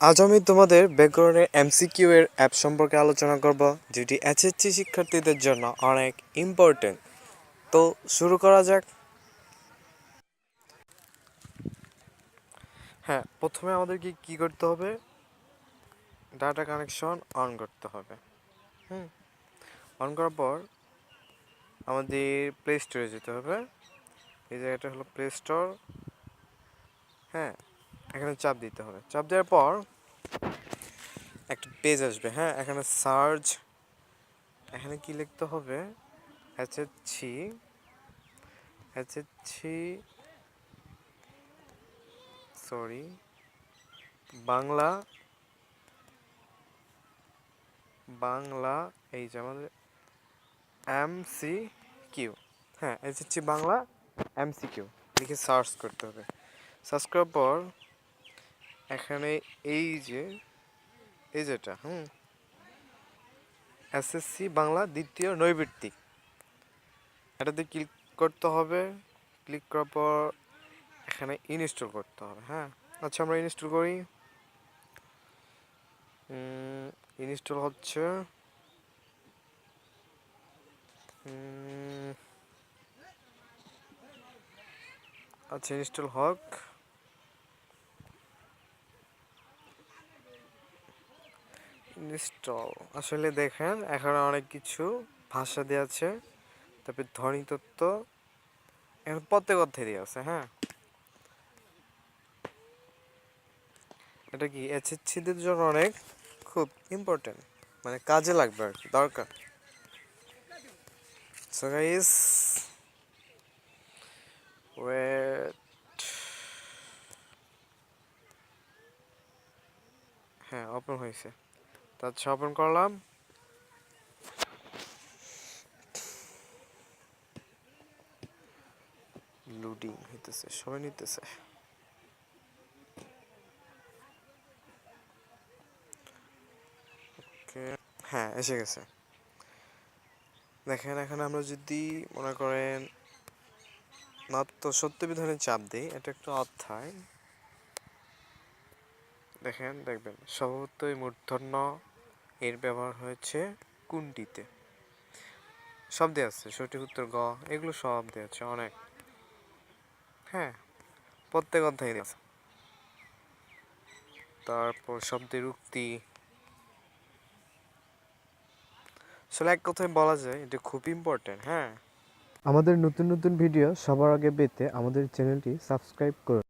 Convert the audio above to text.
আজ আমি তোমাদের ব্যাকরণের এমসিকিউ এর অ্যাপ সম্পর্কে আলোচনা করব, যেটি এইচএসসি শিক্ষার্থীদের জন্য অনেক ইম্পর্টেন্ট। তো শুরু করা যাক। হ্যাঁ, প্রথমে আমাদেরকে কি করতে হবে? ডাটা কানেকশন অন করতে হবে। অন করার পর আমাদের প্লে স্টোরে যেতে হবে। এই জায়গাটা হলো প্লে স্টোর। হ্যাঁ, এখানে চাপ দিতে হবে। চাপ দেওয়ার পর একটা পেজ আসবে। হ্যাঁ, এখানে সার্চ, এখানে কি লিখতে হবে? HSC HSC sorry Bangla Bangla এই যে আমাদের এমসিকিউ। হ্যাঁ, এইচএসসি বাংলা এমসিকিউ লিখে সার্চ করতে হবে। সার্চ করার পর এখানে এই যেটা এসএসসি বাংলা দ্বিতীয় নৈর্ব্যক্তিক, এটাতে ক্লিক করতে হবে। ক্লিক করার পর এখানে ইনস্টল করতে হবে। হ্যাঁ, আচ্ছা, আমরা ইনস্টল করি। ইনস্টল হচ্ছে। আচ্ছা, ইনস্টল হোক। ইনস্টল আসলে দেখেন এখানে অনেক কিছু ভাষা দেওয়া আছে, তারপরে ধ্বনি তত্ত্ব, এখন প্রত্যেক অধ্যায় দেওয়া আছে। হ্যাঁ, এটা কি এইচএসসিদের জন্য অনেক খুব ইম্পর্টেন্ট, মানে কাজে লাগবে আর কি, দরকার। So guys, wait. হ্যাঁ, ওপেন হয়েছে। আচ্ছা, ওপেন করলাম। লোডিং হইতেছে, সময় নিতেছে। হ্যাঁ, এসে গেছে। দেখেন এখানে আমরা যদি মনে করেন নাট্য সত্যবিধানে চাপ দিই, এটা একটা অধ্যায়। দেখবেন স্বভাবতই মূর্ধন্য এর ব্যবহার হয়েছে কোনটিতে? সব দেওয়া আছে, সঠিক উত্তর গ, এগুলো সব দেওয়া আছে অনেক। হ্যাঁ, প্রত্যেক অধ্যায়ে দেওয়া আছে। তারপর শব্দের উক্তি। আসলে এক কথায় বলা যায় এটা খুব ইম্পর্টেন্ট। হ্যাঁ, আমাদের নতুন নতুন ভিডিও সবার আগে পেতে আমাদের চ্যানেলটি সাবস্ক্রাইব করুন।